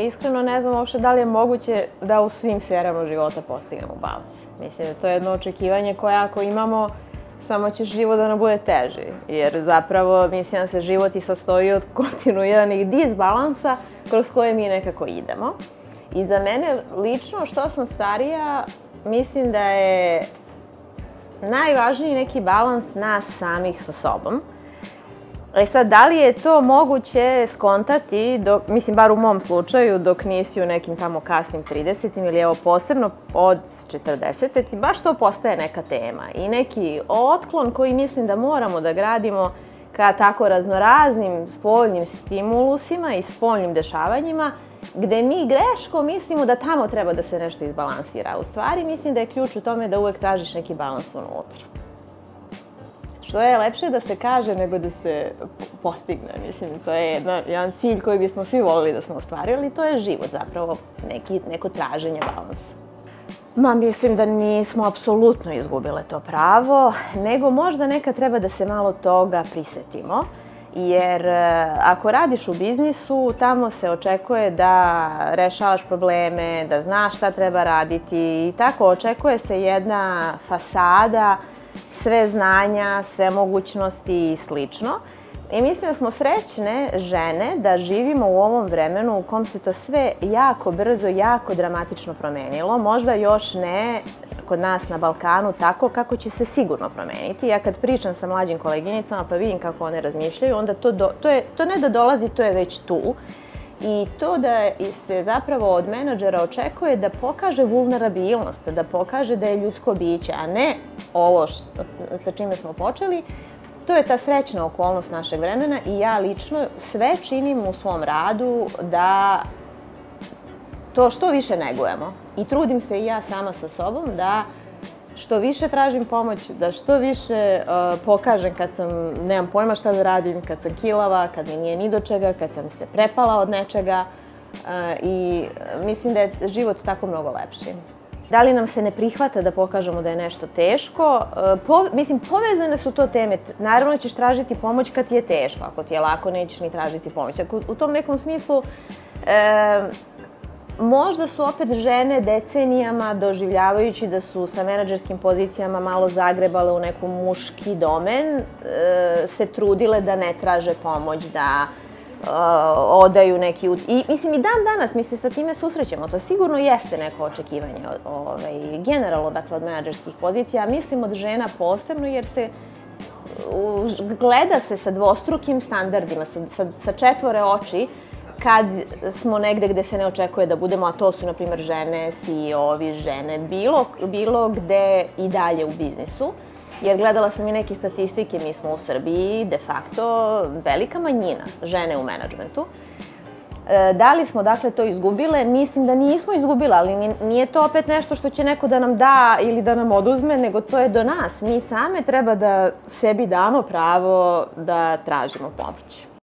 ali iskreno ne znam uopšte da li je moguće da u svim sferama života postignemo balans. Mislim da to je jedno očekivanje koje ako imamo, samo će život da nam bude teži. Jer zapravo mislim da se život i sastoji od kontinuiranih disbalansa kroz koje mi nekako idemo. I za mene lično, što sam starija, mislim da je najvažniji neki balans nas samih sa sobom. Sad, da li je to moguće skontati, mislim, bar u mom slučaju, dok nisi u nekim tamo kasnim 30-im ili evo posebno od 40-te, ti baš to postaje neka tema i neki otklon koji mislim da moramo da gradimo ka tako raznoraznim spoljnim stimulusima i spoljnim dešavanjima, gde mi greško mislimo da tamo treba da se nešto izbalansira. U stvari, mislim da je ključ u tome da uvek tražiš neki balans unutra. Što je lepše da se kaže nego da se postigne. Mislim, to je jedan cilj koji bismo svi volili da smo ostvarili. To je život zapravo, neko traženje balansa. Mislim da nismo apsolutno izgubile to pravo, nego možda nekad treba da se malo toga prisetimo. Jer ako radiš u biznisu, tamo se očekuje da rešavaš probleme, da znaš šta treba raditi i tako očekuje se jedna fasada, sve znanja, sve mogućnosti i slično. I mislim da smo srećne žene da živimo u ovom vremenu u kom se to sve jako brzo, jako dramatično promenilo. Možda još ne kod nas na Balkanu tako kako će se sigurno promeniti. Ja kad pričam sa mlađim koleginicama pa vidim kako one razmišljaju, onda to ne da dolazi, to je već tu. I to da se zapravo od menadžera očekuje da pokaže vulnerabilnost, da pokaže da je ljudsko biće, a ne ovo sa čime smo počeli, to je ta srećna okolnost našeg vremena i ja lično sve činim u svom radu da to što više negujemo. I trudim se i ja sama sa sobom da što više tražim pomoć, da što više pokažem kad nemam pojma šta da radim, kad sam kilava, kad mi nije ni do čega, kad sam se prepala od nečega i mislim da je život tako mnogo lepši. Da li nam se ne prihvata da pokažemo da je nešto teško? Mislim, povezane su to teme. Naravno ćeš tražiti pomoć kad ti je teško, ako ti je lako nećeš ni tražiti pomoć. U tom nekom smislu možda su opet žene decenijama doživljavajući da su sa menadžerskim pozicijama malo zagrebale u neku muški domen, se trudile da ne traže pomoć, da odaju neki... I mislim i dan danas mi se sa time susrećemo, to sigurno jeste neko očekivanje generalno, dakle, od menadžerskih pozicija, a mislim od žena posebno jer se gleda se sa dvostrukim standardima, sa četvore oči, kad smo negde gde se ne očekuje da budemo, a to su, na primjer, žene, CEO-ovi, žene, bilo gde i dalje u biznisu. Jer gledala sam i neke statistike, mi smo u Srbiji de facto velika manjina žene u menadžmentu. Da li smo, dakle, to izgubile? Mislim da nismo izgubile, ali nije to opet nešto što će neko da nam da ili da nam oduzme, nego to je do nas. Mi same treba da sebi damo pravo da tražimo pomoć.